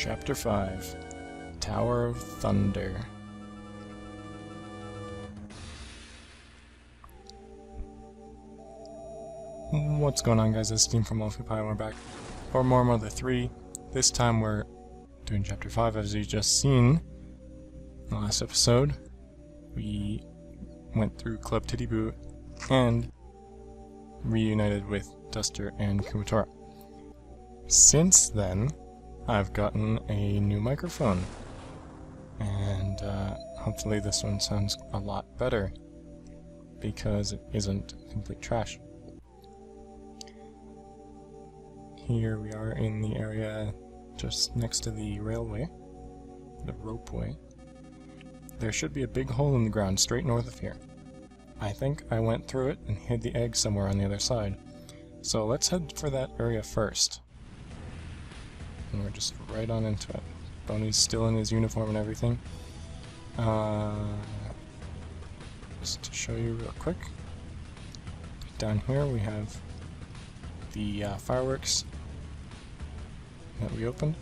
Chapter 5, Tower of Thunder. What's going on, guys? This is Team from pt.1. We're back for more Mother 3. This time we're doing Chapter 5, as you just seen in the last episode. We went through Club Titty Boo and reunited with Duster and Kumatora. Since then, I've gotten a new microphone, and hopefully this one sounds a lot better, because it isn't complete trash. Here we are in the area just next to the railway, the ropeway. There should be a big hole in the ground straight north of here. I think I went through it and hid the egg somewhere on the other side. So let's head for that area first. And we're just right on into it. Boney's still in his uniform and everything. Just to show you real quick. Down here we have the fireworks that we opened.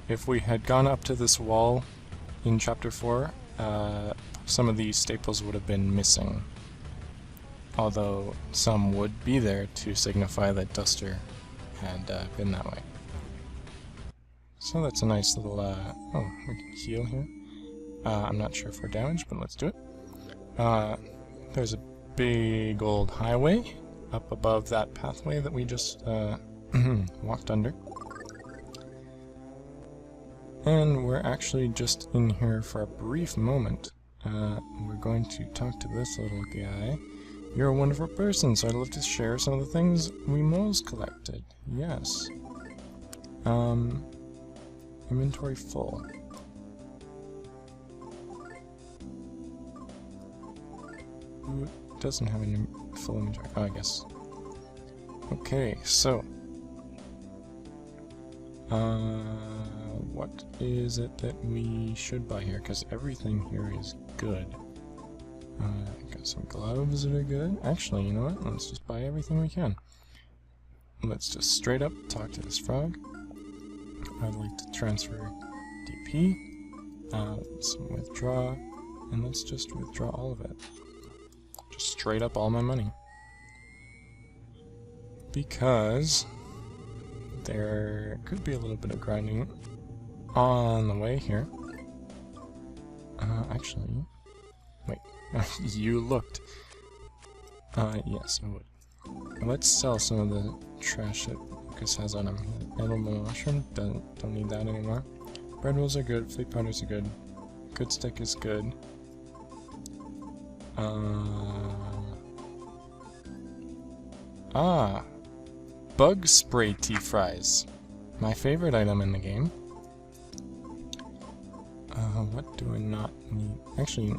If we had gone up to this wall in Chapter 4, some of these staples would have been missing. Although some would be there to signify that Duster had been that way. So that's a nice little, oh, we can heal here. I'm not sure if we're damaged, but let's do it. There's a big old highway up above that pathway that we just walked under. And we're actually just in here for a brief moment. We're going to talk to this little guy. You're a wonderful person, so I'd love to share some of the things we moles collected. Yes. Inventory full. Who doesn't have any full inventory? Oh, I guess. Okay, so what is it that we should buy here? Because everything here is good. Got some gloves that are good. Actually, you know what? Let's just buy everything we can. Let's just straight up talk to this frog. I'd like to transfer DP. Let's withdraw, and let's just withdraw all of it. Just straight up all my money. Because there could be a little bit of grinding on the way here. Actually, wait, you looked. Yes, I would. Let's sell some of the trash that Lucas has on him. Edible mushroom, don't need that anymore. Bread rolls are good, fleet powders are good. Good stick is good. Bug spray tea fries. My favorite item in the game. What do I not need? Actually,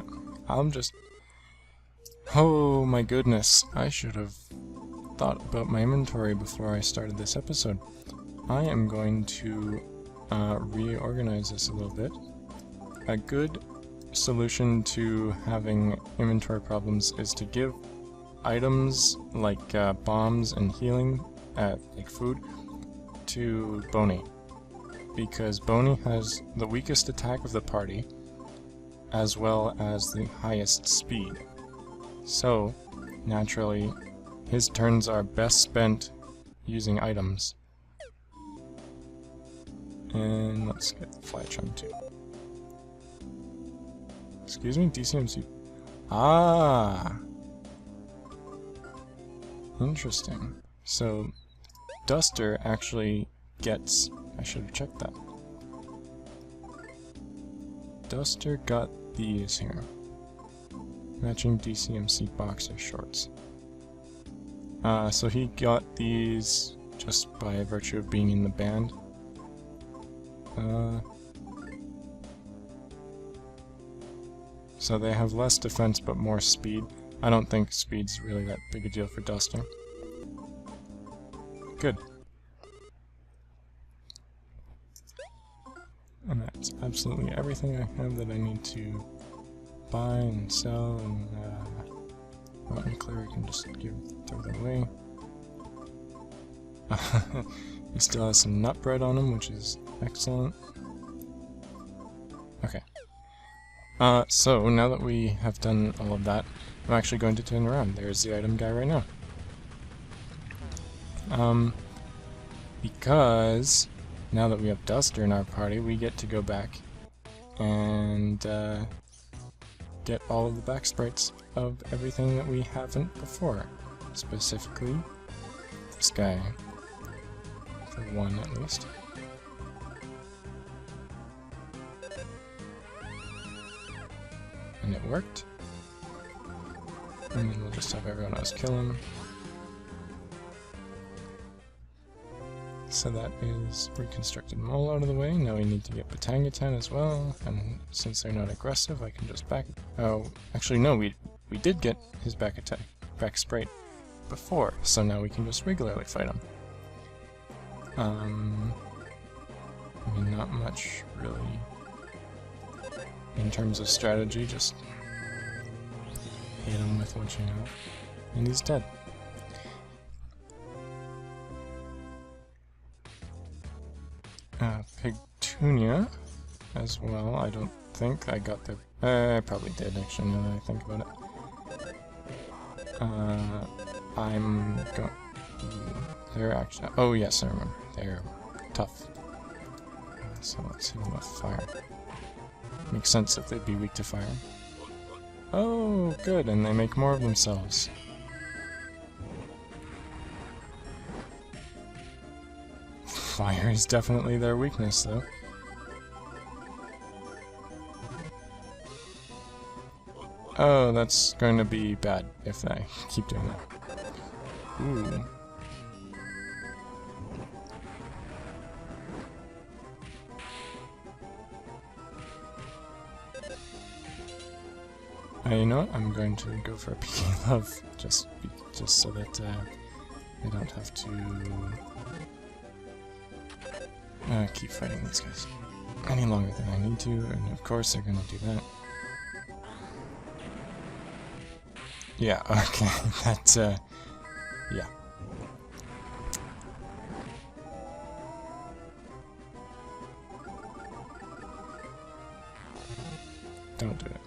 I'm just... Oh my goodness, I should have thought about my inventory before I started this episode. I am going to reorganize this a little bit. A good solution to having inventory problems is to give items like bombs and healing, like food, to Boney. Because Boney has the weakest attack of the party, as well as the highest speed. So, naturally, his turns are best spent using items. And let's get the fly charm too. Excuse me, DCMC. Ah! Interesting. So, Duster actually gets... I should have checked that. Duster got these here. Matching DCMC boxer shorts. So he got these just by virtue of being in the band. So they have less defense but more speed. I don't think speed's really that big a deal for Duster. Good. And that's absolutely everything I have that I need to buy and sell, and Mountain Clear I can just throw that away. He still has some nut bread on him, which is Excellent. Okay. So now that we have done all of that, I'm actually going to turn around. There's the item guy right now. Because now that we have Duster in our party, we get to go back and get all of the backsprites of everything that we haven't before. Specifically, this guy. For one, at least. And it worked. And then we'll just have everyone else kill him. So that is reconstructed mole out of the way. Now we need to get Batangutan as well, and since they're not aggressive, I can just back... Oh, actually no, we did get his back sprite before, so now we can just regularly fight him. I mean, not much, really, in terms of strategy, just hit him with what you know, and he's dead. Pigtunia as well. I don't think I got the... I probably did, actually, now that I think about it. I'm going... They're actually... Oh, yes, I remember. They're tough. So let's hit them with fire. Makes sense that they'd be weak to fire. Oh, good, and they make more of themselves. Fire is definitely their weakness, though. Oh, that's going to be bad if I keep doing that. Ooh. You know what? I'm going to go for a PK Love, just so that I don't have to keep fighting these guys any longer than I need to, and of course they're gonna do that. Yeah, okay, that, yeah. Don't do it.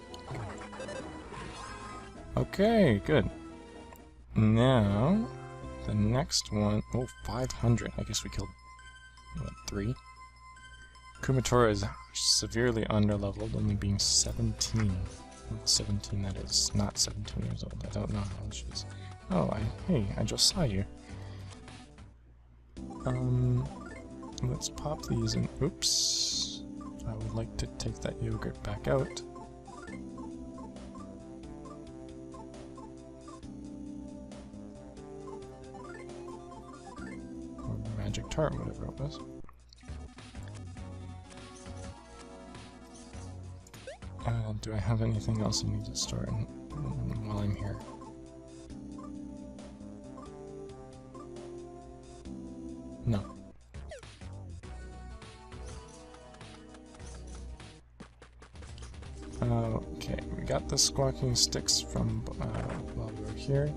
Okay, good. Now, the next one... Oh, 500. I guess we killed... What, 3? Kumatora is severely underleveled, only being 17. Well, 17, that is. Not 17 years old. I don't know how old she is. Oh, hey, I just saw you. Let's pop these in. Oops. I would like to take that yogurt back out. Or magic tart, whatever it was. Do I have anything else I need to store in while I'm here? No. Okay, we got the squawking sticks from while we were here.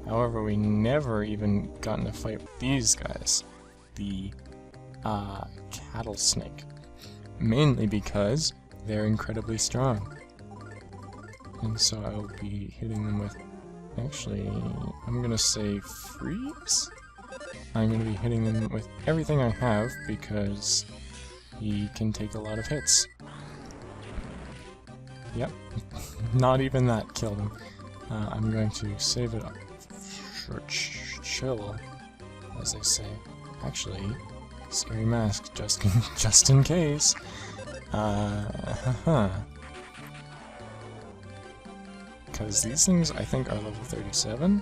However, we never even got in a fight with these guys. The cattle snake. Mainly because they're incredibly strong. And so I will be hitting them with... Actually, I'm gonna say freeze? I'm gonna be hitting them with everything I have because he can take a lot of hits. Yep, not even that killed him. I'm going to save it up. Chill, as they say. Actually, scary mask, just in case. Because these things, I think, are level 37.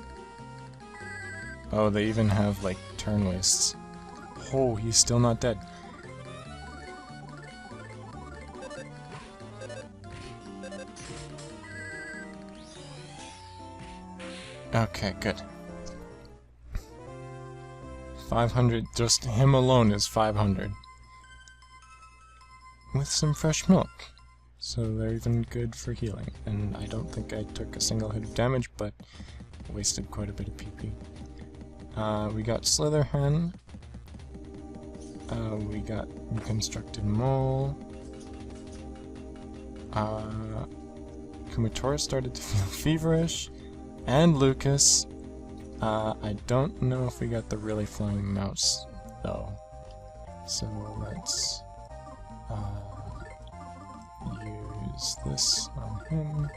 Oh, they even have, like, turn wastes. Oh, he's still not dead. Okay, good. 500, just him alone is 500. With some fresh milk. So they're even good for healing. And I don't think I took a single hit of damage, but wasted quite a bit of PP. We got Slitherhen. we got reconstructed mole. Kumatora started to feel feverish, and Lucas. I don't know if we got the really flying mouse though, so let's use this on him.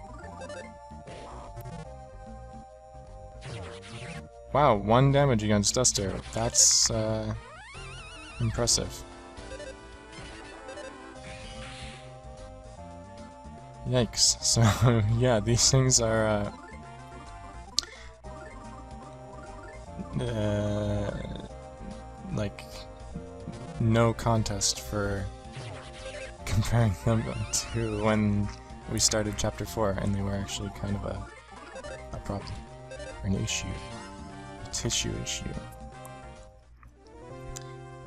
Wow, 1 damage against Duster. That's impressive. Yikes. So yeah, these things are like no contest for comparing them to when we started chapter 4 and they were actually kind of a problem, or an issue. Tissue issue.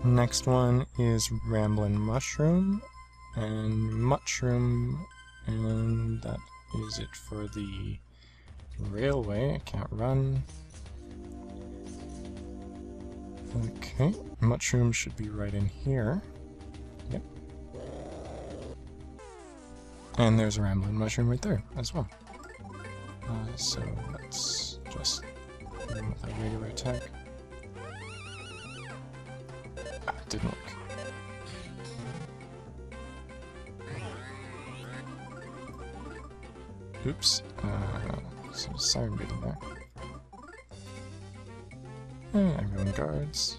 Next one is Ramblin' Mushroom, and that is it for the railway. I can't run. Okay, Mushroom should be right in here. Yep. And there's a Ramblin' Mushroom right there as well. So let's just with a regular attack. It didn't work. Oops. So siren beating there. And everyone guards.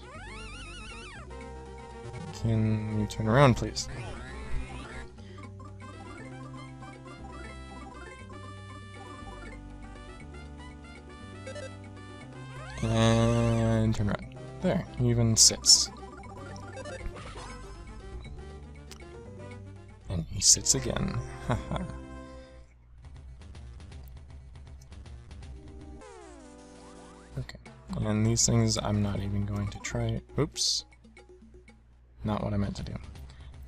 Can you turn around, please? And turn around. There, he even sits. And he sits again. Haha. Okay. And these things I'm not even going to try. Oops. Not what I meant to do.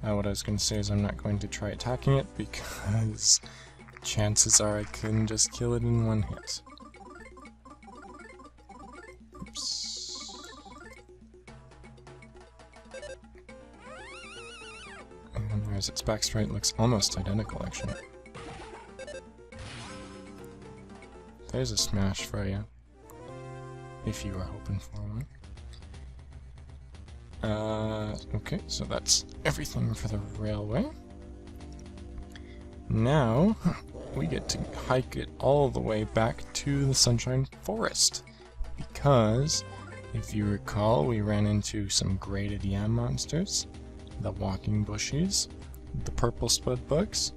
What I was going to say is I'm not going to try attacking it because chances are I can just kill it in 1 hit. And there's its backsprite, looks almost identical actually. There's a smash for you, if you were hoping for one. Okay, so that's everything for the railway. Now, we get to hike it all the way back to the Sunshine Forest. Because, if you recall, we ran into some graded yam monsters, the walking bushies, the purple spud bugs,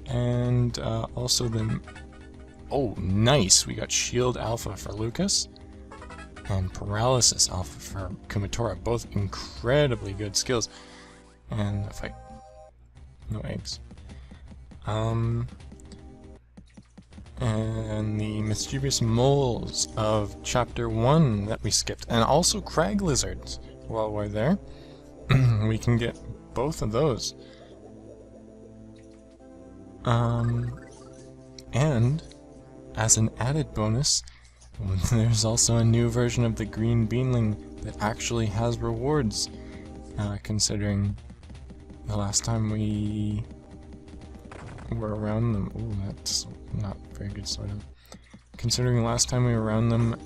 and also the... Oh, nice! We got Shield Alpha for Lucas, and Paralysis Alpha for Kumatora, both incredibly good skills. And if I... no eggs. And the mischievous moles of chapter 1 that we skipped, and also crag lizards while we're there. We can get both of those. And as an added bonus, there's also a new version of the green beanling that actually has rewards, considering the last time we were around them. Ooh, that's not very good sort of. Considering the last time we were around them,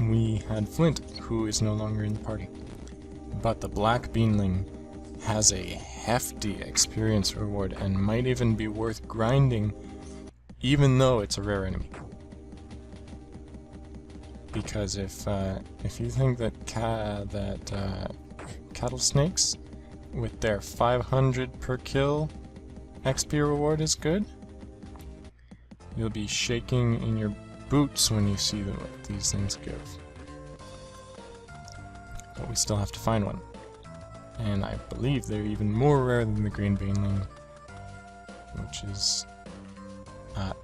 we had Flint, who is no longer in the party. But the black beanling has a hefty experience reward and might even be worth grinding, even though it's a rare enemy. Because if you think that cattle snakes with their 500 per kill XP reward is good, you'll be shaking in your boots when you see what these things give. But we still have to find one. And I believe they're even more rare than the green beanling, which is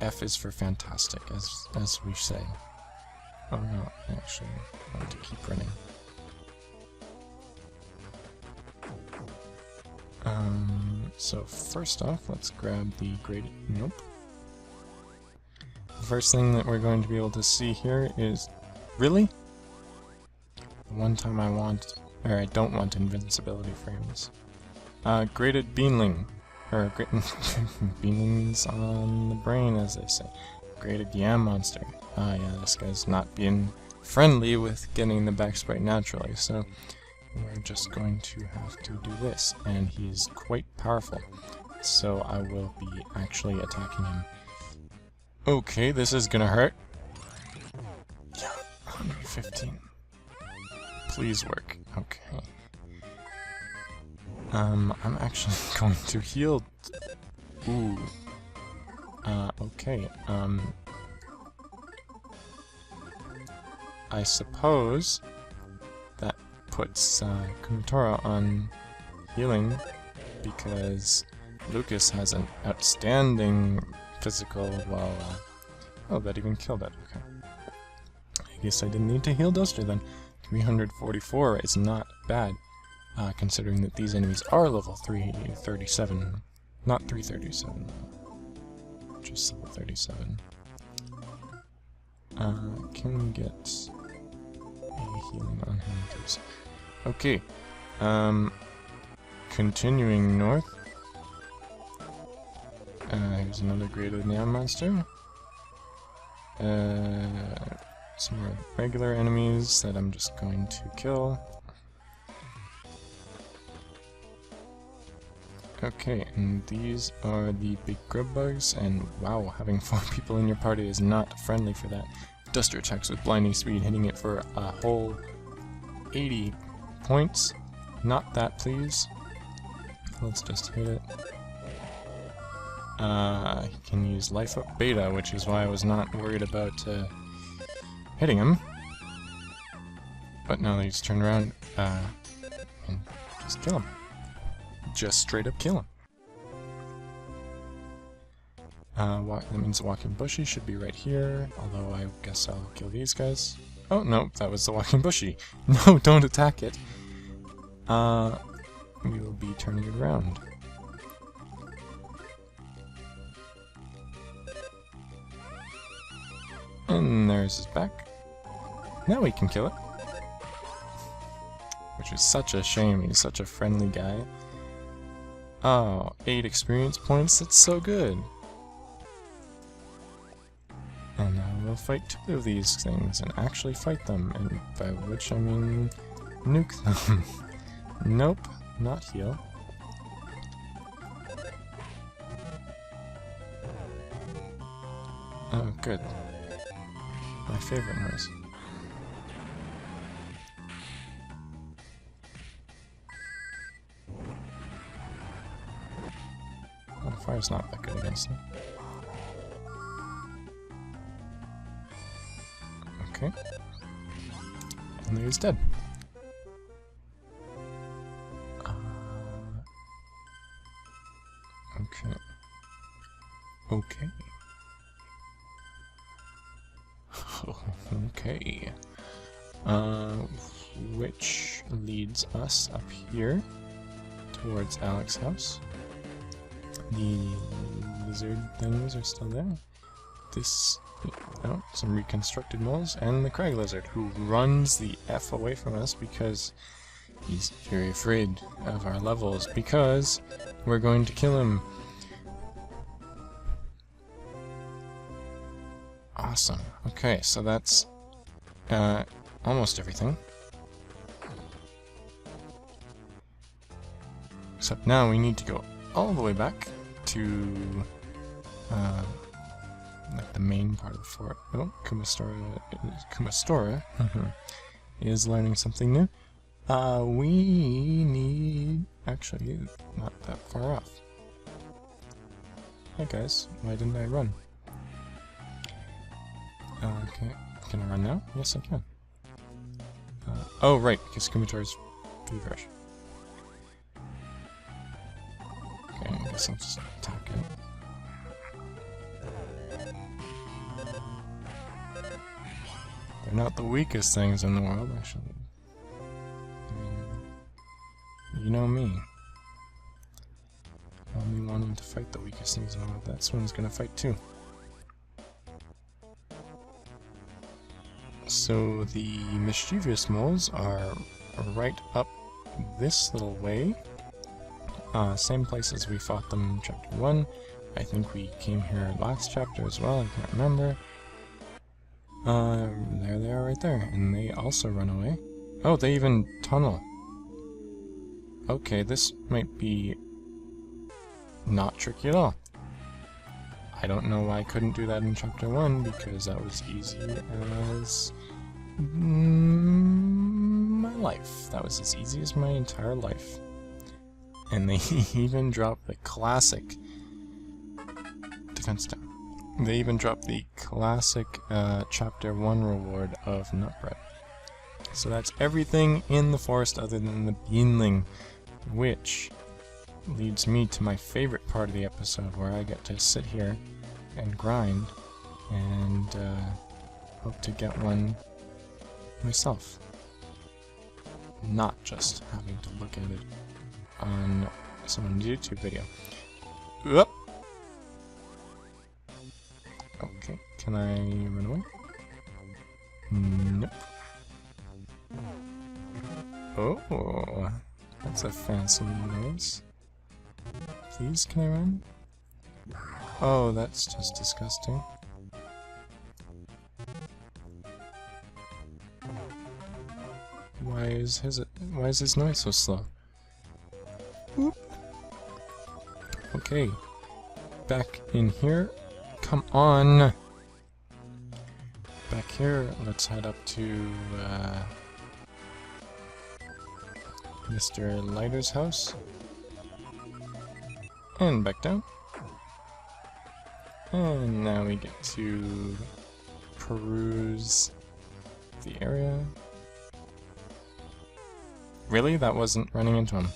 F is for fantastic, as we say. Oh no, actually, I want to keep running. So first off, let's grab the graded... Nope. The first thing that we're going to be able to see here is... Really? The one time I want, or I don't want invincibility frames. Graded beanling. Or beanlings on the brain, as they say. Graded yam monster. Ah, yeah, this guy's not being friendly with getting the backsprite naturally, so we're just going to have to do this. And he's quite powerful, so I will be actually attacking him. Okay, this is gonna hurt. Yeah, 115. Please work. Okay. I'm actually going to heal. Ooh. Okay. I suppose that puts Kumatora on healing because Lucas has an outstanding physical while oh, that even killed it. Okay. I guess I didn't need to heal Duster then. 344 is not bad. Considering that these enemies are level 337, not 337, just level 37. Can we get a healing on him, please? Okay, continuing north. Here's another graded neon monster. Some more regular enemies that I'm just going to kill. Okay, and these are the big grub bugs, and wow, having 4 people in your party is not friendly for that. Duster attacks with blinding speed, hitting it for a whole 80 points. Not that, please. Let's just hit it. He can use Life Up Beta, which is why I was not worried about hitting him. But now they just turn around and just kill him. Just straight up kill him. That means the Walking Bushy should be right here, although I guess I'll kill these guys. Oh, no, that was the Walking Bushy. No, don't attack it. We will be turning it around. And there's his back. Now we can kill it. Which is such a shame, he's such a friendly guy. Oh, 8 experience points, that's so good. And I will fight 2 of these things, and actually fight them, and by which I mean nuke them. Nope, not heal. Oh, good. My favorite noise. Oh, fire's not that good against them. Okay. And he's dead. Okay. Okay. Okay. Which leads us up here towards Alex's house. The lizard things are still there. This, oh, some reconstructed moles, and the crag lizard, who runs the F away from us because he's very afraid of our levels, because we're going to kill him. Awesome. Okay, so that's almost everything. Except now we need to go all the way back to like the main part of the fort. Oh, Kumastora is learning something new. We need... actually, not that far off. Hey guys, why didn't I run? Okay, can I run now? Yes, I can. Oh, right, because Kumatora's feverish. Okay, I guess I'll just attack it. They're not the weakest things in the world, actually. You know me. Only wanting to fight the weakest things in the world. That one's gonna fight too. So the mischievous moles are right up this little way. Same place as we fought them in chapter 1. I think we came here last chapter as well, I can't remember. There they are right there, and they also run away. Oh, they even tunnel. Okay, this might be not tricky at all. I don't know why I couldn't do that in chapter 1, because that was easy as my life. That was as easy as my entire life. And they even dropped the classic defense down. They even dropped the classic chapter 1 reward of Nutbread. So that's everything in the forest other than the beanling, which leads me to my favorite part of the episode, where I get to sit here and grind and hope to get one myself. Not just having to look at it on someone's YouTube video. Whoop. Okay, can I run away? Nope. Oh, that's a fancy nose. Please, can I run? Oh, that's just disgusting. Why is his noise so slow? Whoop. Okay, back in here. Come on! Back here, let's head up to Mr. Lighter's house. And back down. And now we get to peruse the area. Really? That wasn't running into him.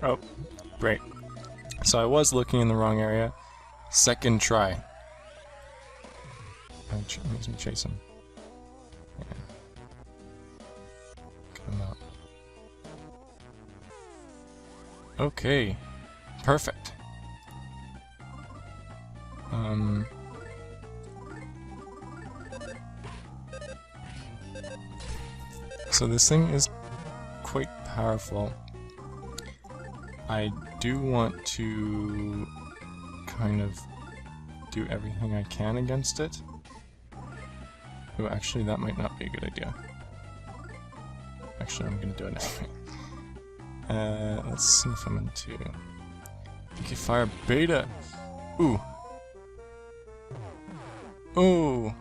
Oh, great. So I was looking in the wrong area. Second try. That makes me chase him. Yeah. Cut him out. Okay. Perfect. So this thing is quite powerful. I do want to kind of do everything I can against it. Oh, actually, that might not be a good idea. Actually, I'm gonna do it anyway. Let's see if I'm into... Okay, fire beta! Ooh! Oh!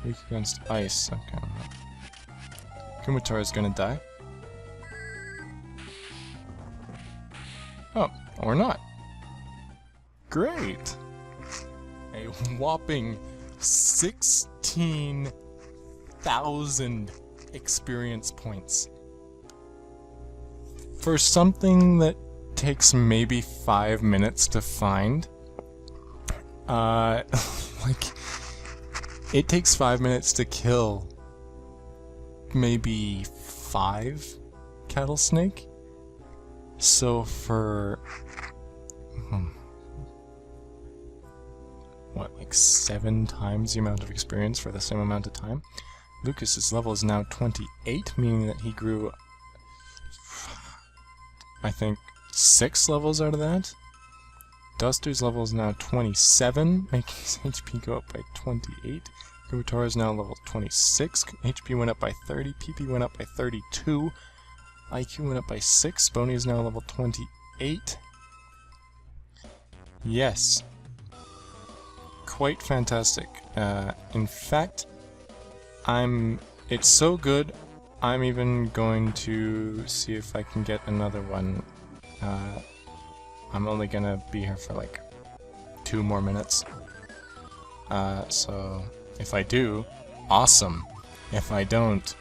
Weak against ice, okay. Kumatora is gonna die. Oh, or not. Great! A whopping 16,000 experience points. For something that takes maybe 5 minutes to find, like, it takes 5 minutes to kill maybe 5 cattle snake. So for what, like 7 times the amount of experience for the same amount of time? Lucas's level is now 28, meaning that he grew, I think, 6 levels out of that. Duster's level is now 27, making his HP go up by 28. Kumatora is now level 26. HP went up by 30. PP went up by 32. IQ went up by 6. Boney is now level 28. Yes. Quite fantastic. In fact, it's so good, I'm even going to see if I can get another one. I'm only gonna be here for like 2 more minutes. So if I do, awesome. If I don't,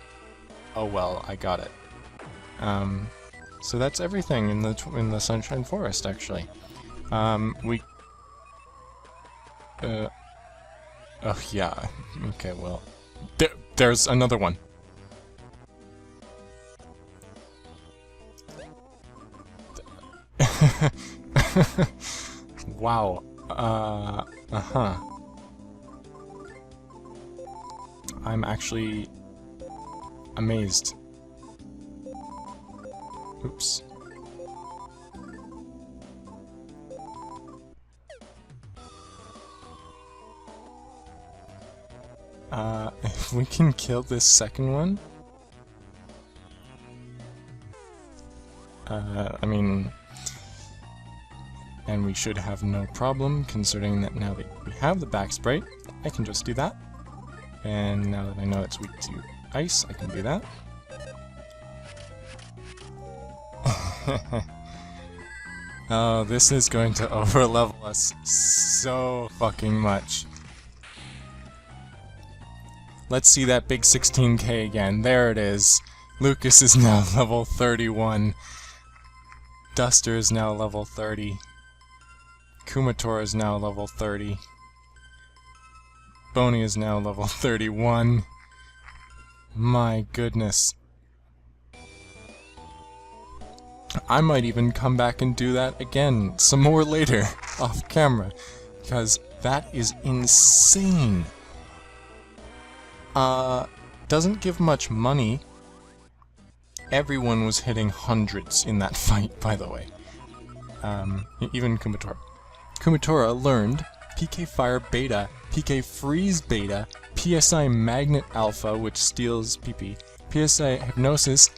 oh well, I got it. So that's everything in the Sunshine Forest, actually. Oh yeah. Okay, well, there's another one. Wow. Uh-huh. I'm actually amazed. Oops. If we can kill this second one... I mean... And we should have no problem, considering that now that we have the backsprite, I can just do that. And now that I know it's weak to ice, I can do that. Oh, this is going to overlevel us so fucking much. Let's see that big 16k again. There it is. Lucas is now level 31. Duster is now level 30. Kumator is now level 30. Boney is now level 31. My goodness. I might even come back and do that again some more later, off camera, because that is insane. Doesn't give much money. Everyone was hitting hundreds in that fight, by the way. Even Kumatora. Kumatora learned PK Fire Beta, PK Freeze Beta, PSI Magnet Alpha, which steals PP, PSI Hypnosis,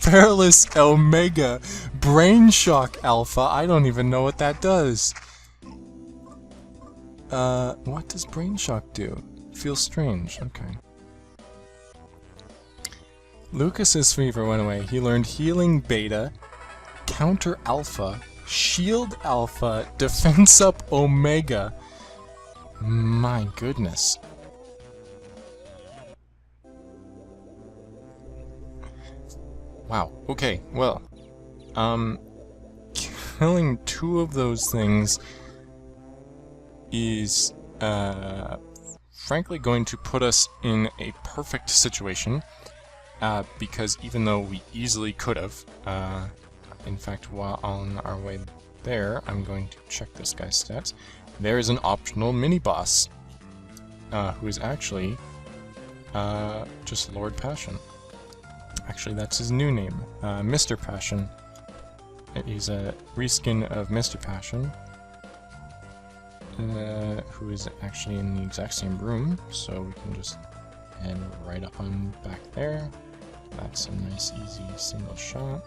Perilous Omega, Brain Shock Alpha. I don't even know what that does. What does Brain Shock do? Feels strange. Okay. Lucas's fever went away. He learned Healing Beta, Counter Alpha, Shield Alpha, Defense Up Omega. My goodness. Wow. Okay, well, killing two of those things is, frankly going to put us in a perfect situation, because even though we easily could have, in fact, while on our way there, I'm going to check this guy's stats. There is an optional mini-boss, who is actually, just Lord Passion. Actually, that's his new name, Mr. Passion. He's a reskin of Mr. Passion, who is actually in the exact same room, so we can just head right up on back there. That's a nice, easy single shot.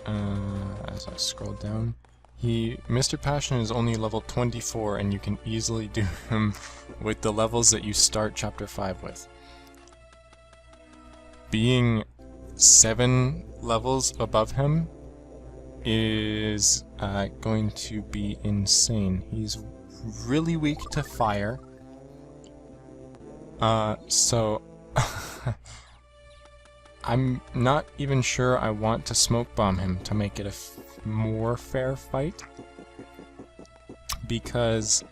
As I scroll down, Mr. Passion is only level 24, and you can easily do him with the levels that you start Chapter 5 with. Being 7 levels above him is going to be insane. He's really weak to fire, so I'm not even sure I want to smoke bomb him to make it a more fair fight, because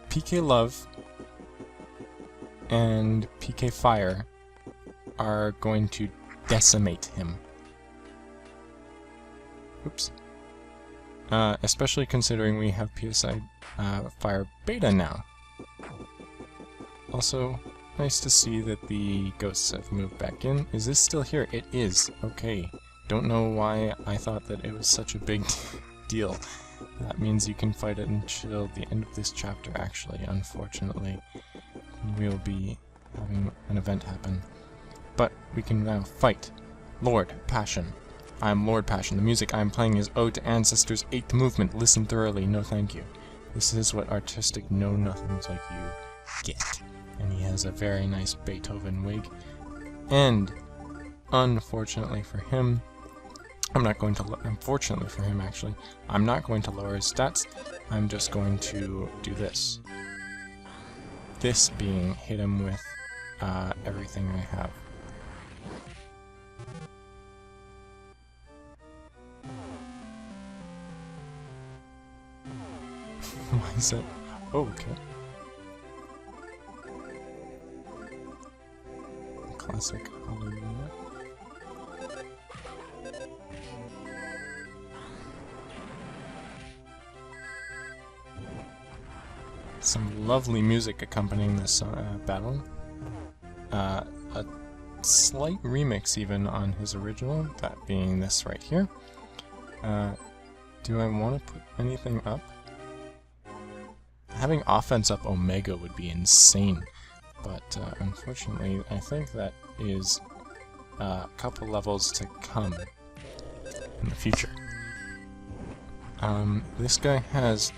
PK Love and PK Fire are going to decimate him. Oops. Especially considering we have PSI Fire Beta now. Also, nice to see that the ghosts have moved back in. Is this still here? It is. Okay. Don't know why I thought that it was such a big deal. That means you can fight it until the end of this chapter, actually. Unfortunately, we'll be having an event happen. But we can now fight Lord Passion. I am Lord Passion. The music I am playing is Ode to Ancestors' 8th Movement. Listen thoroughly. No thank you. This is what artistic know-nothings like you get. And he has a very nice Beethoven wig. And, unfortunately for him, unfortunately for him actually, I'm not going to lower his stats. I'm just going to do this. This being hit him with everything I have. Why is that? Oh, okay. Classic Hallelujah. some lovely music accompanying this battle. A slight remix even on his original, that being this right here. Do I want to put anything up? Having offense up Omega would be insane, but unfortunately I think that is a couple levels to come in the future. This guy has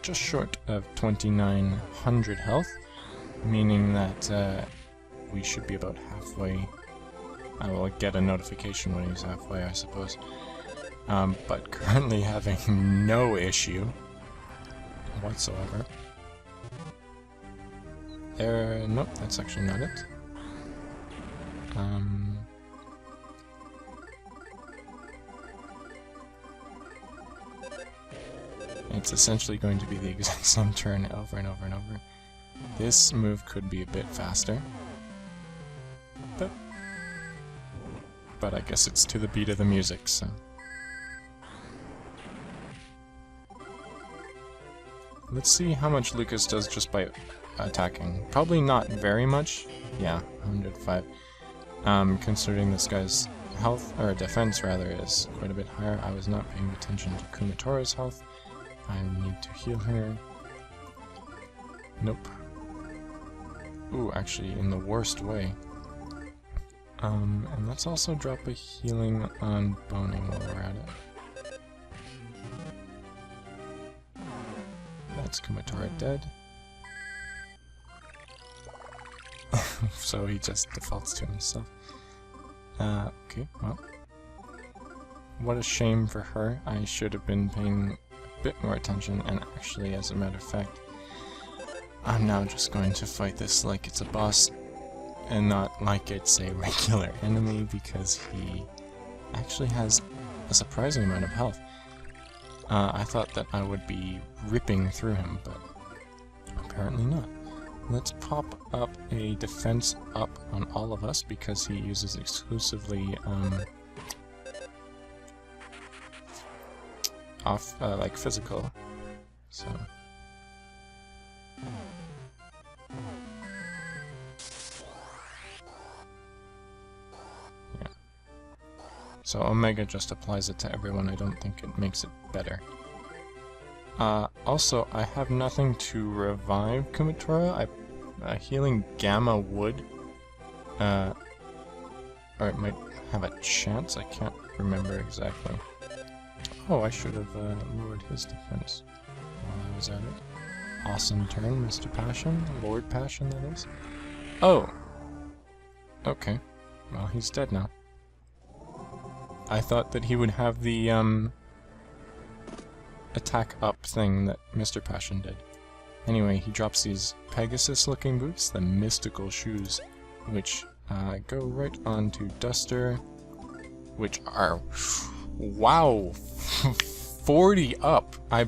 just short of 2,900 health, meaning that we should be about halfway. I will get a notification when he's halfway, I suppose. But currently having no issue whatsoever. Nope, that's actually not it. It's essentially going to be the exact same turn over and over and over. This move could be a bit faster. But I guess it's to the beat of the music, so... Let's see how much Lucas does just by attacking. Probably not very much. Yeah, 105. Considering this guy's health, or defense rather, is quite a bit higher. I was not paying attention to Kumatora's health. I need to heal her. Nope. Ooh, actually, in the worst way. And let's also drop a healing on Boning while we're at it. That's Kumatora dead. So he just defaults to himself. Okay, well. What a shame for her. I should have been paying a bit more attention, and actually, as a matter of fact, I'm now just going to fight this like it's a boss, and not like it's a regular enemy, because he actually has a surprising amount of health. I thought that I would be ripping through him, but apparently not. Let's pop up a defense up on all of us, because he uses exclusively like physical. So yeah. So Omega just applies it to everyone. I don't think it makes it better. Also, I have nothing to revive Kumatora. Healing Gamma would, or it might have a chance. I can't remember exactly. Oh, I should have lowered his defense while I was at it. Awesome turn, Mr. Passion. Lord Passion, that is. Oh! Okay. Well, he's dead now. I thought that he would have the, attack up thing that Mr. Passion did. Anyway, he drops these Pegasus-looking boots, the mystical shoes, which go right onto Duster, which are... Wow! 40 up! Are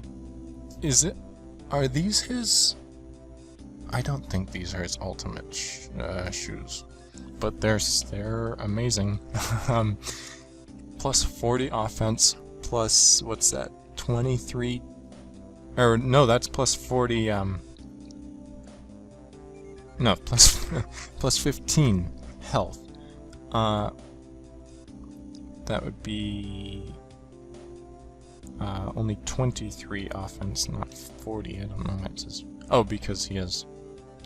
these his... I don't think these are his ultimate shoes, but they're amazing. Plus 40 offense, plus, what's that, 23... Or, no, that's plus 40, no, plus 15 health. That would be... only 23 offense, not 40. I don't know why it says... Oh, because he has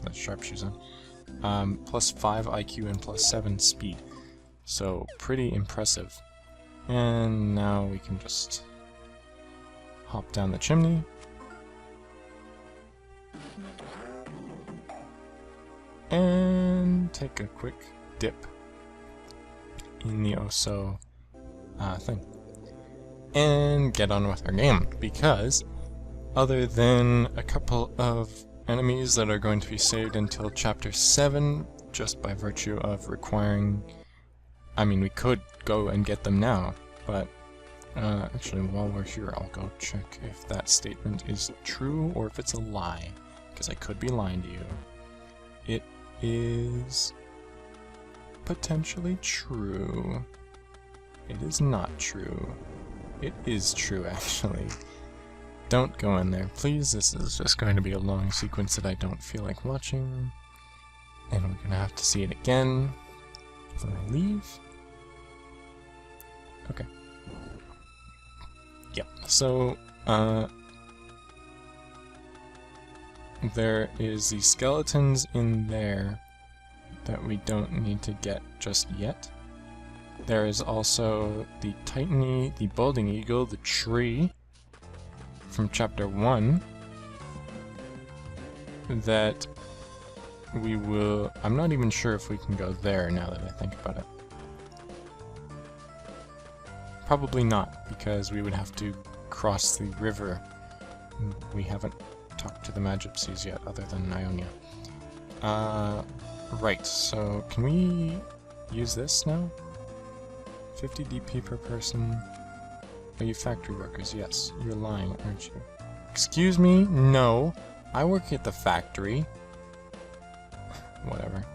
the sharpshoes on. Plus 5 IQ and plus 7 speed. So, pretty impressive. And now we can just hop down the chimney. And take a quick dip in the Oso thing. And get on with our game, because other than a couple of enemies that are going to be saved until Chapter 7, just by virtue of requiring... I mean, we could go and get them now, but actually, while we're here, I'll go check if that statement is true or if it's a lie, because I could be lying to you. It is potentially true. It is not true. It is true, actually. Don't go in there, please. This is just going to be a long sequence that I don't feel like watching. And we're gonna have to see it again when I leave. Okay. Yep, so, there is the skeletons in there that we don't need to get just yet. There is also the Titany, the Balding Eagle, the tree from Chapter 1 that we will... I'm not even sure if we can go there now that I think about it. Probably not, because we would have to cross the river. We haven't talked to the Magypsies yet, other than Ionia. Right, so can we use this now? 50 DP per person. Are you factory workers? Yes. You're lying, aren't you? Excuse me? No. I work at the factory. Whatever.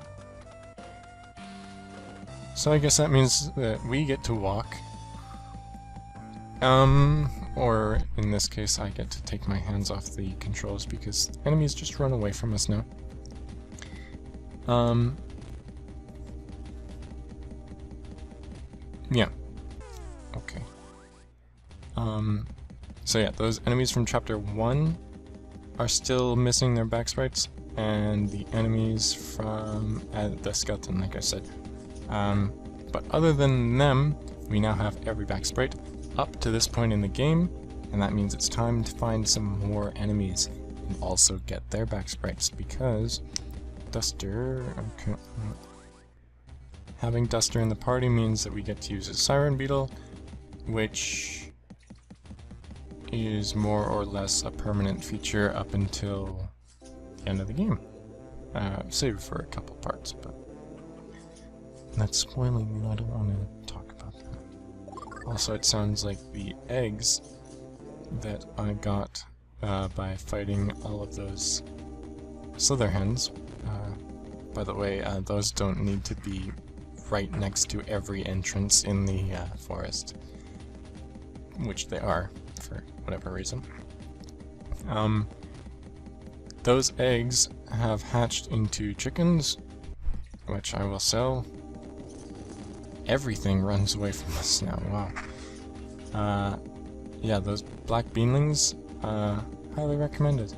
So I guess that means that we get to walk. Or in this case I get to take my hands off the controls because enemies just run away from us now. Yeah. Okay. So yeah, those enemies from Chapter 1 are still missing their backsprites, and the enemies from the skeleton, like I said. But other than them, we now have every backsprite up to this point in the game, and that means it's time to find some more enemies and also get their backsprites, because Duster... Okay, having Duster in the party means that we get to use a Siren Beetle, which is more or less a permanent feature up until the end of the game. Save for a couple parts, but that's spoiling and I don't want to talk about that. Also, it sounds like the eggs that I got by fighting all of those Slitherhens. By the way, those don't need to be right next to every entrance in the forest, which they are, for whatever reason. Those eggs have hatched into chickens, which I will sell. Everything runs away from us now, wow. Yeah, those black beanlings, highly recommended.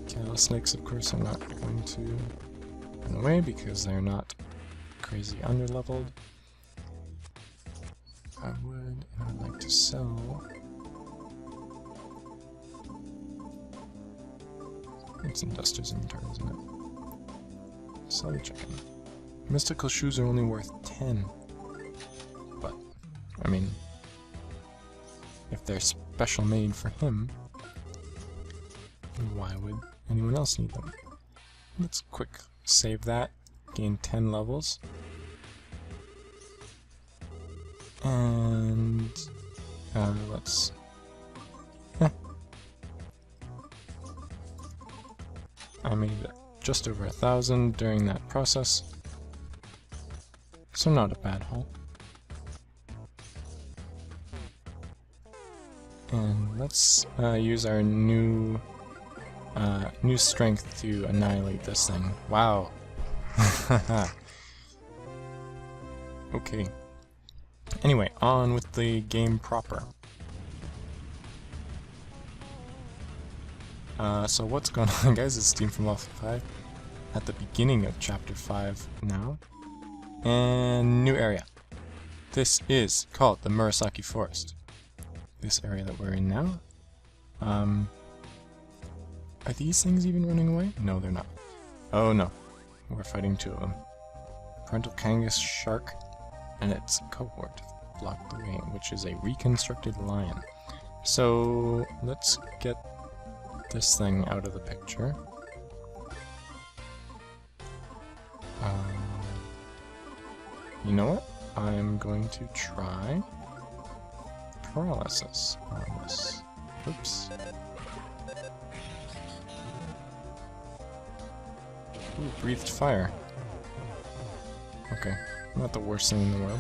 Cattle snakes, of course, I'm not going to run away because they're not crazy underleveled. I would, and I'd like to sell. It's in Duster's inventory, isn't it? Sell the chicken. Mystical shoes are only worth 10. But, I mean, if they're special made for him, why would anyone else need them? Let's quick save that, gain 10 levels. And let's... I made just over 1,000 during that process, so not a bad haul. And let's use our new strength to annihilate this thing. Wow. Okay. Anyway, on with the game proper. So what's going on, guys? It's Steam from Level 5 at the beginning of Chapter 5 now. And new area. This is called the Murasaki Forest. This area that we're in now. Are these things even running away? No, they're not. Oh no. We're fighting two of them. Parental Kangas Shark and its cohort blocked the way, which is a reconstructed lion. So let's get this thing out of the picture. You know what? I'm going to try paralysis on this. Oops. Ooh, breathed fire. Okay. Not the worst thing in the world.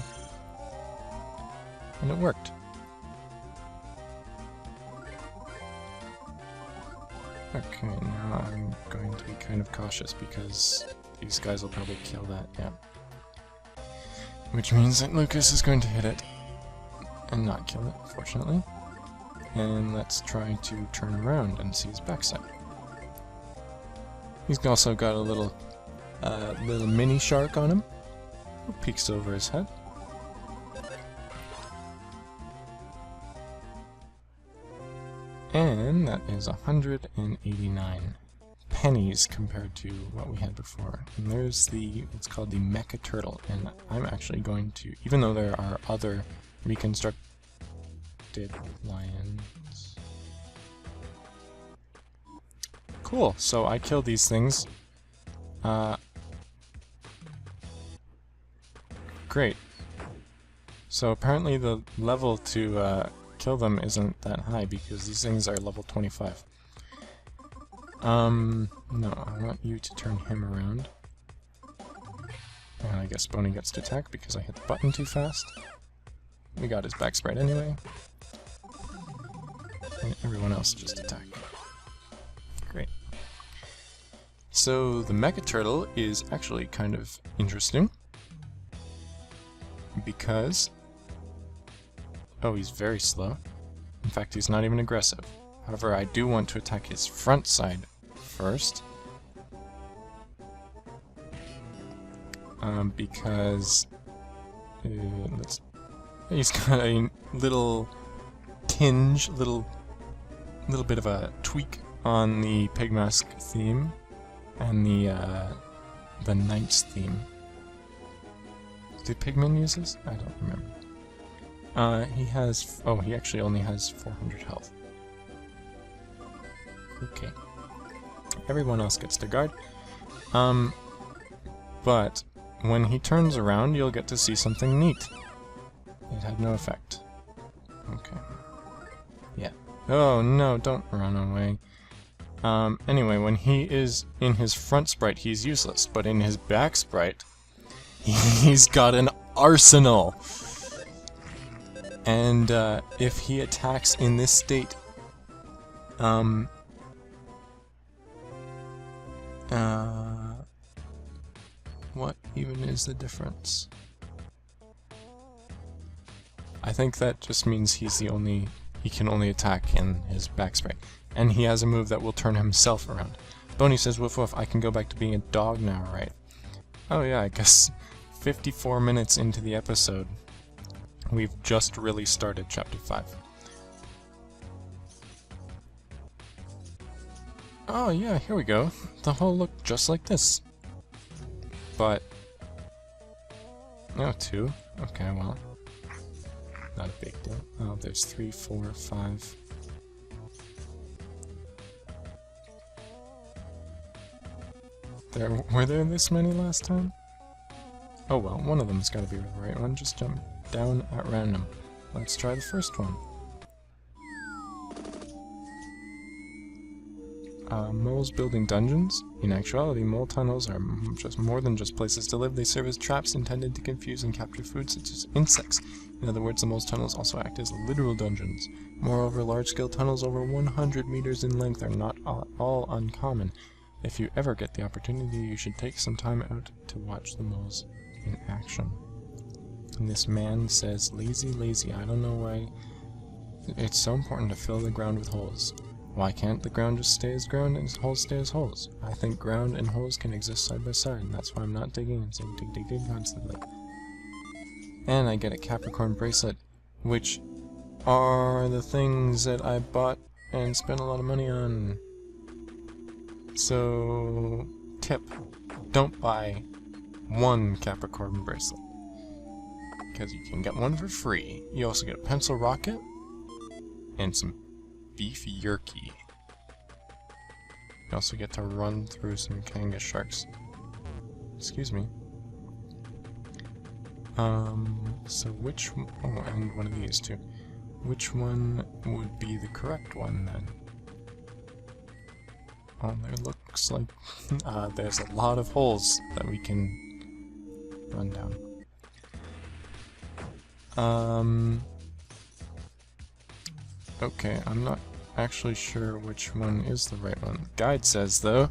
And it worked. Okay, now I'm going to be kind of cautious because these guys will probably kill that, yeah. Which means that Lucas is going to hit it and not kill it, fortunately. And let's try to turn around and see his backside. He's also got a little mini shark on him who peeks over his head. And that is 189 pennies compared to what we had before. And there's it's called the Mecha Turtle, and I'm actually going to, even though there are other reconstructed lions. Cool, so I killed these things. Great. So apparently the level to kill them isn't that high because these things are level 25. No, I want you to turn him around. And I guess Boney gets to attack because I hit the button too fast. We got his back sprite anyway. And everyone else just attack. Great. So the Mecha Turtle is actually kind of interesting. Because... oh, he's very slow. In fact, he's not even aggressive. However, I do want to attack his front side first. Because... he's got a little tinge, little bit of a tweak on the Pigmask theme and the Knights theme. Did Pigman use this? I don't remember. He has... oh, he actually only has 400 health. Okay. Everyone else gets to guard. But when he turns around, you'll get to see something neat. It had no effect. Okay. Yeah. Oh no, don't run away. Anyway, when he is in his front sprite, he's useless. But in his back sprite, he's got an arsenal! And if he attacks in this state, what even is the difference? I think that just means he can only attack in his back sprite. And he has a move that will turn himself around. Boney says, woof woof, I can go back to being a dog now, right? Oh yeah, I guess 54 minutes into the episode, we've just really started Chapter 5. Oh yeah, here we go. The whole look just like this. But... oh, 2? Okay, well... not a big deal. Oh, there's 3, 4, 5... were there this many last time? Oh well, one of them's gotta be the right one. Just jump down at random. Let's try the first one. Moles building dungeons? In actuality, mole tunnels are just more than just places to live. They serve as traps intended to confuse and capture food such as insects. In other words, the mole's tunnels also act as literal dungeons. Moreover, large-scale tunnels over 100 meters in length are not all uncommon. If you ever get the opportunity, you should take some time out to watch the moles in action. And this man says, lazy, lazy, I don't know why it's so important to fill the ground with holes. Why can't the ground just stay as ground and holes stay as holes? I think ground and holes can exist side by side, and that's why I'm not digging and saying dig, dig, dig constantly. And I get a Capricorn bracelet, which are the things that I bought and spent a lot of money on. So, tip, don't buy one Capricorn bracelet, because you can get one for free. You also get a pencil rocket, and some beef jerky. You also get to run through some Kanga sharks. Excuse me. So which... oh, and one of these too. Which one would be the correct one then? Oh, there looks like there's a lot of holes that we can run down. Okay, I'm not actually sure which one is the right one. The guide says, though.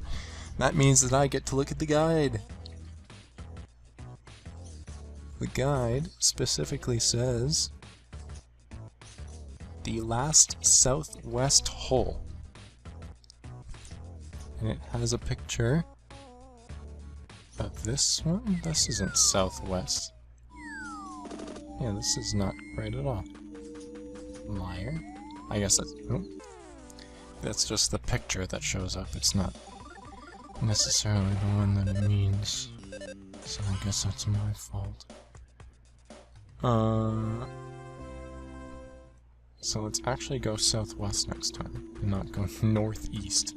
That means that I get to look at the guide. The guide specifically says the last southwest hole. And it has a picture of this one. This isn't southwest. Yeah, this is not right at all. Liar. I guess that's just the picture that shows up. It's not necessarily the one that it means. So I guess that's my fault. So let's actually go southwest next time, and not go northeast.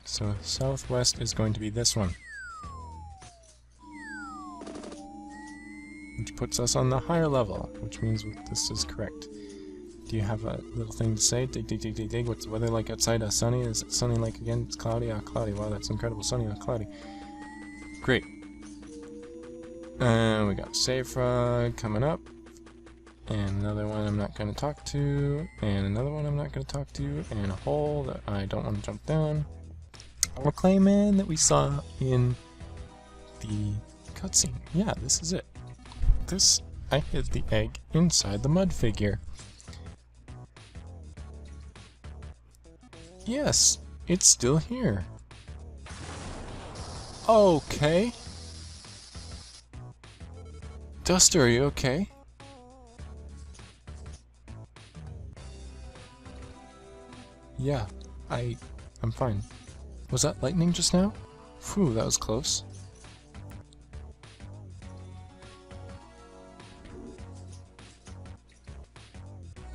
So southwest is going to be this one. Which puts us on the higher level, which means this is correct. Do you have a little thing to say? Dig, dig, dig, dig, dig. What's the weather like outside? Sunny? Is it sunny like again? It's cloudy? Cloudy. Wow, that's incredible. Sunny or cloudy. Great. And we got Save Frog coming up. And another one I'm not going to talk to. And another one I'm not going to talk to. And a hole that I don't want to jump down. Or clayman that we saw in the cutscene. Yeah, this is it. I hid the egg inside the mud figure. Yes, it's still here. Okay. Duster, are you okay? Yeah, I'm fine. Was that lightning just now? Phew, that was close.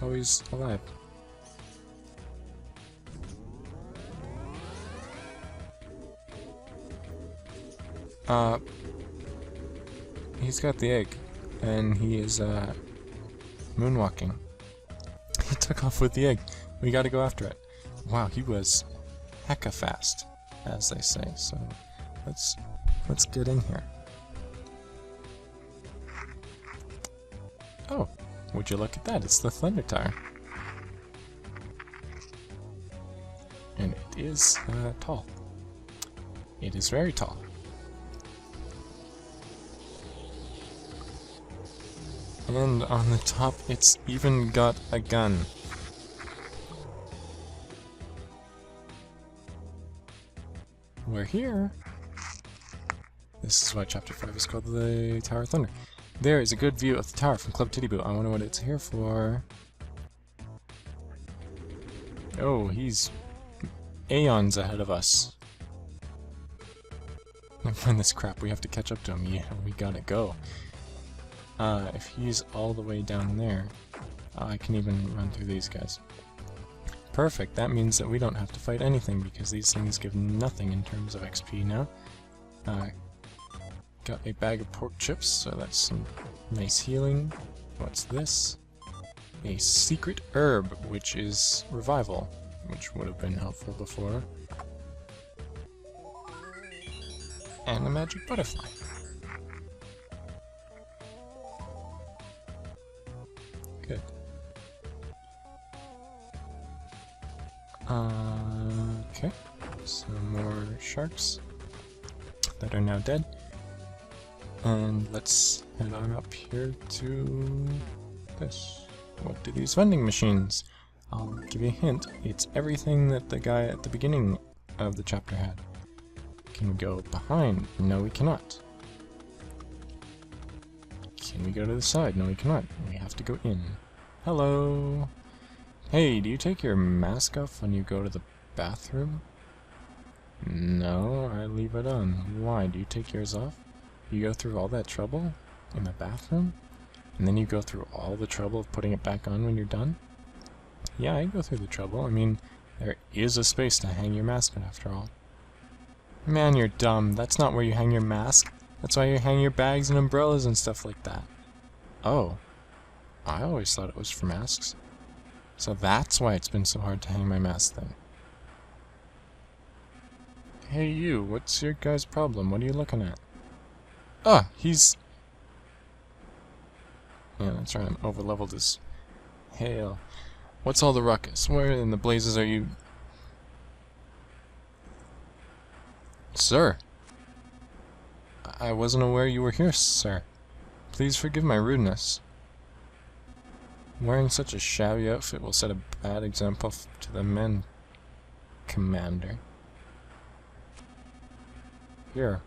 Oh, he's alive. He's got the egg, and he is, moonwalking. He took off with the egg. We gotta go after it. Wow, he was hecka fast, as they say, so let's get in here. Oh, would you look at that, it's the Thunder Tower. And it is, tall. It is very tall. And on the top, it's even got a gun. We're here. This is why Chapter 5 is called the Tower of Thunder. There is a good view of the tower from Club Titty Boo. I wonder what it's here for. Oh, he's aeons ahead of us. Never mind this crap, we have to catch up to him. Yeah, we gotta go. If he's all the way down there, I can even run through these guys. Perfect, that means that we don't have to fight anything, because these things give nothing in terms of XP now. Got a bag of pork chips, so that's some nice healing. What's this? A secret herb, which is revival, which would have been helpful before. And a magic butterfly. Good. Okay, some more sharks that are now dead. And let's head on up here to this. What do these vending machines? I'll give you a hint. It's everything that the guy at the beginning of the chapter had. Can we go behind? No, we cannot. Can we go to the side? No, we cannot. We have to go in. Hello! Hey, do you take your mask off when you go to the bathroom? No, I leave it on. Why? Do you take yours off? You go through all that trouble in the bathroom? And then you go through all the trouble of putting it back on when you're done? Yeah, I go through the trouble. I mean, there is a space to hang your mask on after all. Man, you're dumb. That's not where you hang your mask. That's why you hang your bags and umbrellas and stuff like that. Oh. I always thought it was for masks. So that's why it's been so hard to hang my mask then. Hey you, what's your guy's problem? What are you looking at? Ah, he's... Yeah, that's right, I'm over-leveled as hell. What's all the ruckus? Where in the blazes are you... Sir! I wasn't aware you were here, sir. Please forgive my rudeness. Wearing such a shabby outfit will set a bad example to the men, Commander. Here,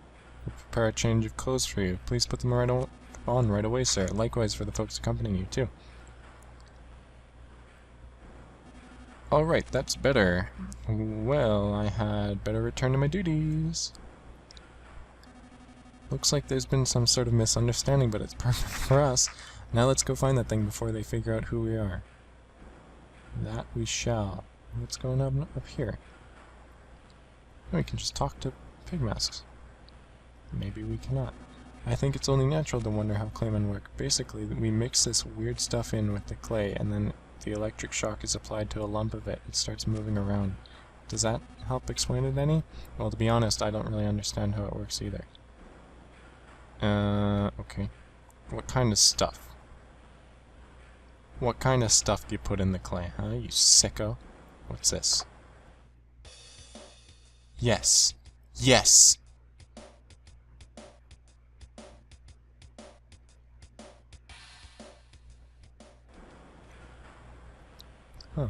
we'll prepare a change of clothes for you. Please put them on right away, sir. Likewise for the folks accompanying you, too. Alright, that's better. Well, I had better return to my duties. Looks like there's been some sort of misunderstanding, but it's perfect for us. Now let's go find that thing before they figure out who we are. That we shall. What's going on up here? Oh, we can just talk to Pigmasks. Maybe we cannot. I think it's only natural to wonder how claymen work. Basically, we mix this weird stuff in with the clay, and then the electric shock is applied to a lump of it. It starts moving around. Does that help explain it any? Well, to be honest, I don't really understand how it works either. Okay. What kind of stuff? What kind of stuff do you put in the clay, huh, you sicko? What's this? Yes. Yes! Huh.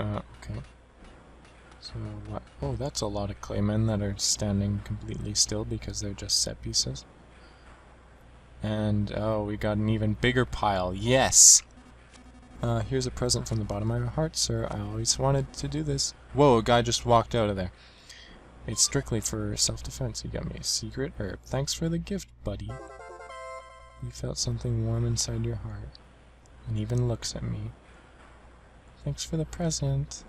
Okay. So what? Oh, that's a lot of claymen that are standing completely still because they're just set pieces. And, oh, we got an even bigger pile. Yes! Here's a present from the bottom of my heart, sir. I always wanted to do this. Whoa, a guy just walked out of there. It's strictly for self-defense. You got me a secret herb. Thanks for the gift, buddy. You felt something warm inside your heart. And even looks at me. Thanks for the present.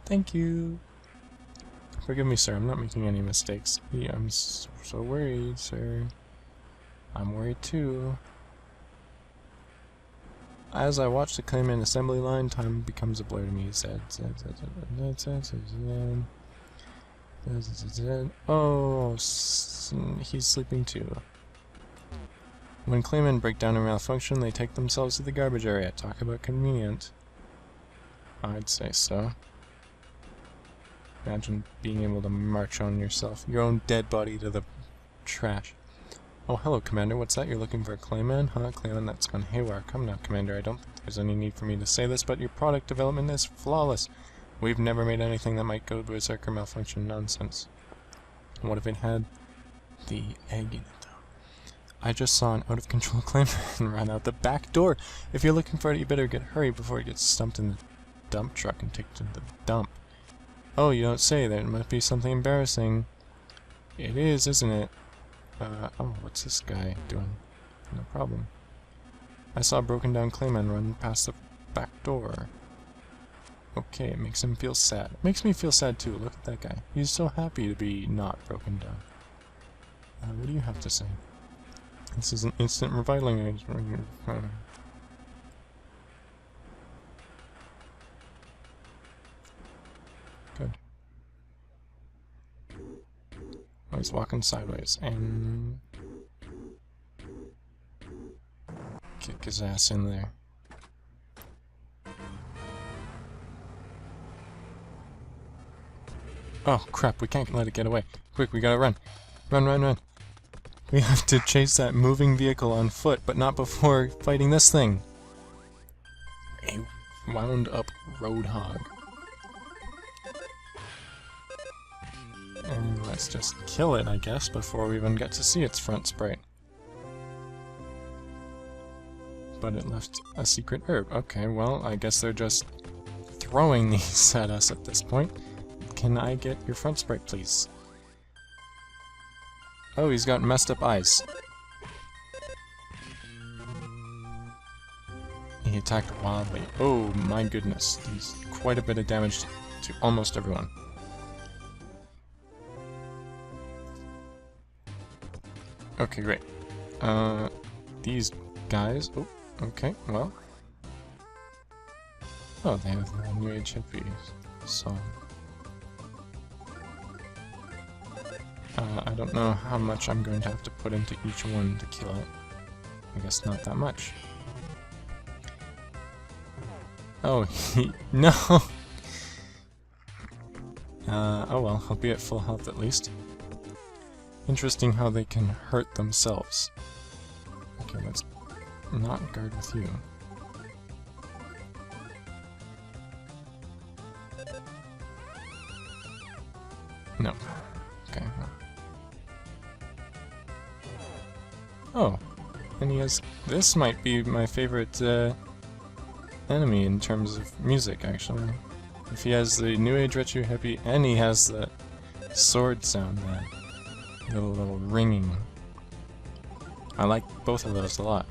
Thank you. Forgive me, sir. I'm not making any mistakes. Yeah, I'm so worried, sir. I'm worried too. As I watch the clayman assembly line, time becomes a blur to me. Oh, he's sleeping too. When claymen break down or malfunction, they take themselves to the garbage area. Talk about convenient. I'd say so. Imagine being able to march on yourself, your own dead body, to the trash. Oh, hello, Commander. What's that? You're looking for a clayman? Huh? Clayman that's gone haywire. Come now, Commander. I don't think there's any need for me to say this, but your product development is flawless. We've never made anything that might go berserk or malfunction nonsense. What if it had the egg in it, though? I just saw an out-of-control clayman run out the back door. If you're looking for it, you better get hurried before it gets stumped in the dump truck and taken to the dump. Oh, you don't say. There must be something embarrassing. It is, isn't it? Oh, what's this guy doing? No problem. I saw a broken down clayman run past the back door. Okay, it makes him feel sad. It makes me feel sad too. Look at that guy. He's so happy to be not broken down. What do you have to say? This is an instant revitling age. Good. Oh, he's walking sideways, and kick his ass in there. Oh crap, we can't let it get away. Quick, we gotta run. Run, run, run. We have to chase that moving vehicle on foot, but not before fighting this thing. A wound up roadhog. And let's just kill it, I guess, before we even get to see its front sprite. But it left a secret herb. Okay, well, I guess they're just throwing these at us at this point. Can I get your front sprite, please? Oh, he's got messed up eyes. He attacked wildly. Oh my goodness. He's quite a bit of damage to almost everyone. Okay, great. These guys... Oh, okay, well... Oh, they have a new age hippie song. I don't know how much I'm going to have to put into each one to kill it. I guess not that much. Oh, no! Oh well, I'll be at full health at least. Interesting how they can hurt themselves. Okay, let's not guard with you. No. Okay. Oh, and he has... This might be my favorite enemy in terms of music, actually. If he has the New Age Retro Hippie, and he has the sword sound, that little ringing. I like both of those a lot.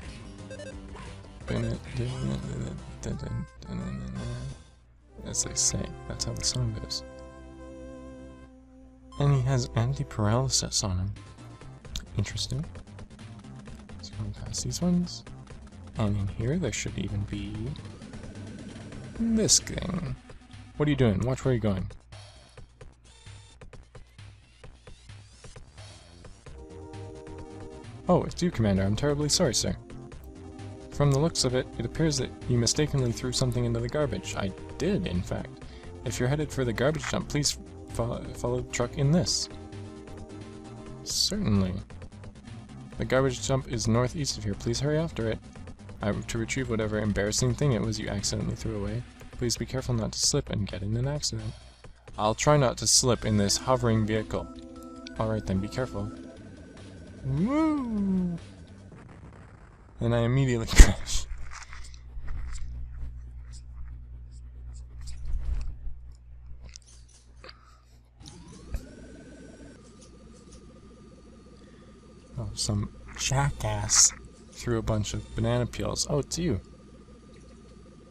As they say, that's how the song goes. And he has anti-paralysis on him. Interesting. So going past these ones. And in here there should even be this thing. What are you doing? Watch where you're going. Oh, it's you, Commander. I'm terribly sorry, sir. From the looks of it, it appears that you mistakenly threw something into the garbage. I did, in fact. If you're headed for the garbage dump, please follow the truck in this. Certainly. The garbage dump is northeast of here. Please hurry after it. To retrieve whatever embarrassing thing it was you accidentally threw away. Please be careful not to slip and get in an accident. I'll try not to slip in this hovering vehicle. Alright then, be careful. Woo! And I immediately crash. Oh, some jackass threw a bunch of banana peels. Oh, it's you.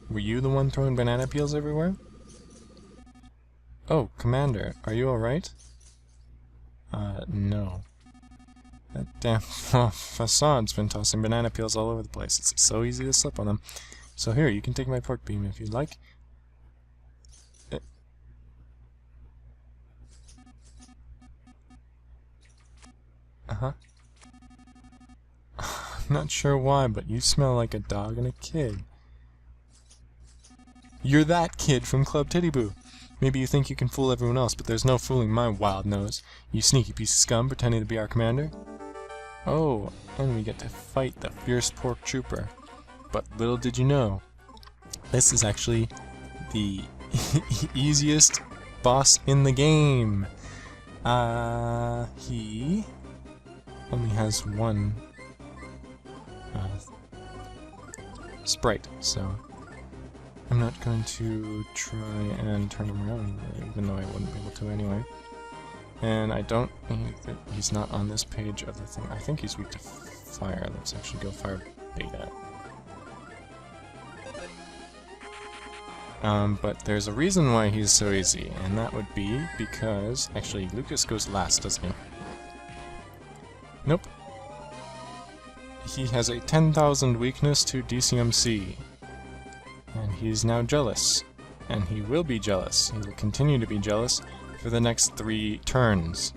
Were you the one throwing banana peels everywhere? Oh, Commander, are you alright? No. That damn facade's been tossing banana peels all over the place. It's so easy to slip on them. So here, you can take my pork beam if you'd like. Uh-huh. Not sure why, but you smell like a dog and a kid. You're that kid from Club Titty Boo. Maybe you think you can fool everyone else, but there's no fooling my wild nose. You sneaky piece of scum pretending to be our commander. Oh, and we get to fight the fierce pork trooper. But little did you know, this is actually the easiest boss in the game. He only has one sprite, so I'm not going to try and turn him around, even though I wouldn't be able to anyway. And I don't... he's not on this page of the thing. I think he's weak to fire. Let's actually go fire beta. But there's a reason why he's so easy, and that would be because... Actually, Lucas goes last, doesn't he? Nope. He has a 10,000 weakness to DCMC. And he's now jealous. And he will be jealous. He will continue to be jealous for the next 3 turns.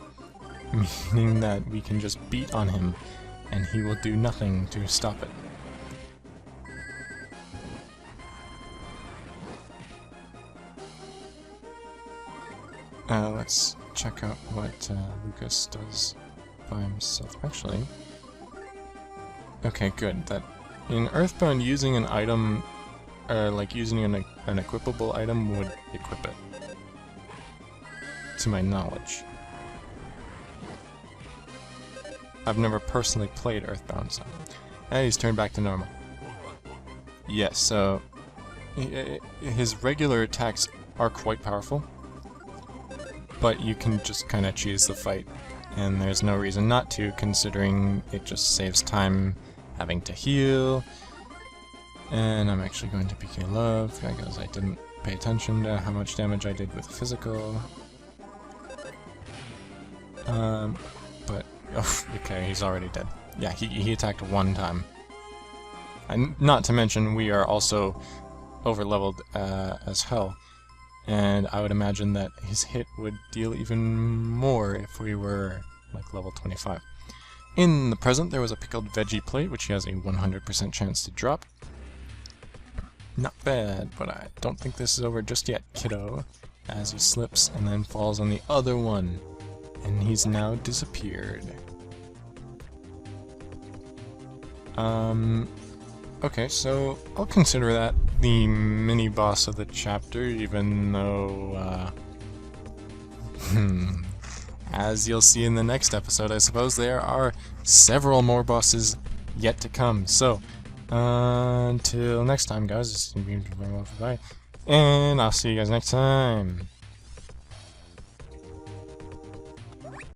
Meaning that we can just beat on him, and he will do nothing to stop it. Let's check out what Lucas does by himself. Actually, okay, good. That in Earthbound, using an item, or like using an equipable item, would equip it. To my knowledge, I've never personally played Earthbound, so and he's turned back to normal. Yes, so his regular attacks are quite powerful. But you can just kind of choose the fight, and there's no reason not to, considering it just saves time having to heal. And I'm actually going to PK Love, because I didn't pay attention to how much damage I did with physical. But, oh, okay, he's already dead. Yeah, he attacked 1 time. And not to mention, we are also over-leveled as hell. And I would imagine that his hit would deal even more if we were like level 25. In the present, there was a pickled veggie plate, which he has a 100% chance to drop. Not bad, but I don't think this is over just yet, kiddo, as he slips and then falls on the other one, and he's now disappeared. Okay, so I'll consider that the mini-boss of the chapter, even though, as you'll see in the next episode, I suppose, there are several more bosses yet to come. So, until next time, guys, this has been very well, bye, and I'll see you guys next time.